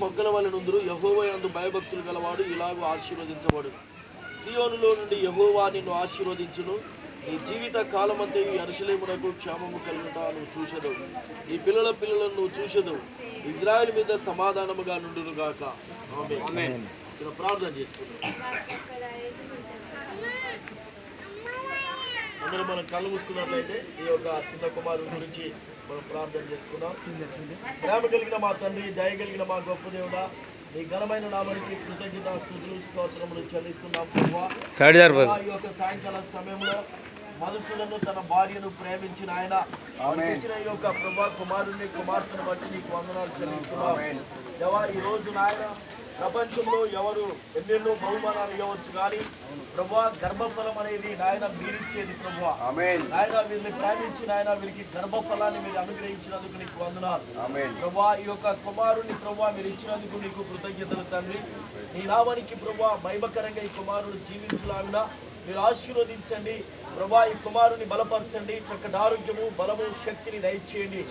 మొక్కల వలె నుందురు. యెహోవా యందు భయభక్తులు గలవాడు ఇలాగూ ఆశీర్వదించబడు. సియోనులో నుండి యెహోవా నిన్ను ఆశీర్వదించును. నీ జీవిత కాలమంతయు యెరూషలేమునకు క్షేమము కలుగుట నువ్వు చూసెదవు. నీ పిల్లల పిల్లలను నువ్వు చూసెదవు. ఇజ్రాయెల్ మీద సమాధానముగా నుండును గాక. ఆమేన్. చిన్న ప్రార్థన చేసుకుందాం. అందరూ మనం కళ్ళు మూసుకున్నట్లయితే ఈ యొక్క చిన్న కుమారుని గురించి మనం ప్రార్థన చేసుకుందాం. ప్రేమ కలిగిన మా తండ్రి, దయ కలిగిన మా గొప్ప దేవుడా, నీ ఘనమైన నామానికి కృతజ్ఞత స్తుతులు స్తోత్రములు చెల్లిస్తున్నాం ప్రభువా. ఈ యొక్క సాయంకాల సమయంలో మనుషులను తన భార్యను ప్రేమించిన ఆయన ఇచ్చిన ఈ యొక్క ప్రభా కుమారుని కుమార్తెను బట్టి నీకు వందనాలు చెల్లిస్తున్నాం దేవా. ఈ రోజు నాయన ప్రపంచంలో ఎవరు ఎన్నెన్నో బహుమానాలు ఇవ్వచ్చు, కానీ ప్రభా గర్భఫలం అనేది నాయన మీరిచ్చేది ప్రభువా. నాయన వీరిని ప్రేమించి నాయన వీరికి గర్భఫలాన్ని మీరు అనుగ్రహించినందుకు నీకు వందనాలు ప్రభా. ఈ యొక్క కుమారుని ప్రభా మీరు ఇచ్చినందుకు నీకు కృతజ్ఞతలు తండ్రి. నీ నామానికి ప్రభా మహిమకరంగా ఈ కుమారుడు జీవించలాగినా మీరు ఆశీర్వదించండి ప్రభా. ఈ కుమారుని బలపరచండి, చక్కటి ఆరోగ్యము బలము శక్తిని దయచేయండి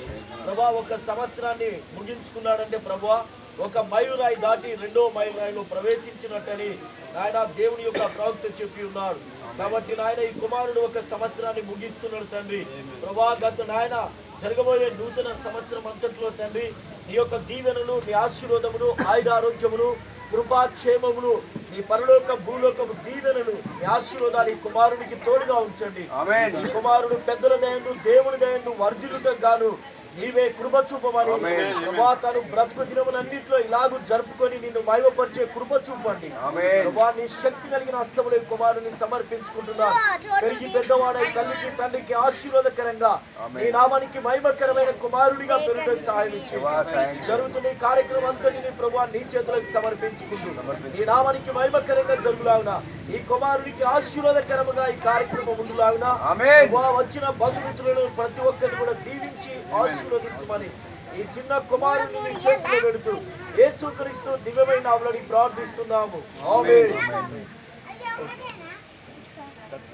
ప్రభా. ఒక సంవత్సరాన్ని ముగించుకున్నాడంటే ప్రభా ఒక మైలురాయి దాటి రెండో మైలురాయిలో ప్రవేశించినట్టని నాయన దేవుని యొక్క ప్రవక్త చెప్పి ఉన్నారు. కాబట్టి నాయన ఈ కుమారుడు ఒక సంవత్సరాన్ని ముగిస్తున్నాడు తండ్రి ప్రభా. గత నాయన జరగబోయే నూతన సంవత్సరం అంతట్లో తండ్రి నీ యొక్క దీవెనలు, నీ ఆశీర్వాదములు, ఆయురారోగ్యములు, కృపాక్షేమములు, నీ పరలోక భూలోకము దీవెనలు, నీ ఆశీర్వాదాలు ఈ కుమారునికి తోడుగా ఉంచండి. ఈ కుమారుడు పెద్దల దయందు దేవుని దయందు వర్ధిల్లుటకు గాను నీవే కృప చూపమని ప్రభా. తను బ్రతుకు దినములన్నింటిలో ఇలాగూ జరుపుకొని నిన్ను మహిమపరిచే కృప చూపండి ప్రభా. నీ శక్తి కలిగిన హస్తములు కుమారుని సమర్పించుకుంటున్నా. పెరిగి పెద్దవాడై తల్లికి తండ్రికి ఆశీర్వాదకరంగా నీ నామానికి మహిమకరమైన కుమారుడిగా పెరుగుటకు సహాయం ఇచ్చి జరుగుతున్న ఈ కార్యక్రమం అంతటిని ప్రభా నీ చేతులకు సమర్పించుకుంటూ నీ నామానికి మహిమకరంగా జరుగులాగునా ఈ కుమారుడికి ఆశీర్వాదకరముగా ఈ కార్యక్రమం ఉండులాగునా వచ్చిన బంధుమిత్రులను ప్రతి ఒక్కరిని కూడా దీవించి ఆశీర్వదించమని ఈ చిన్న కుమారుని నీ చేతిలో పెడుతూ యేసుక్రీస్తు దివ్యమైన నామములో ప్రార్థిస్తున్నాము. ఆమేన్.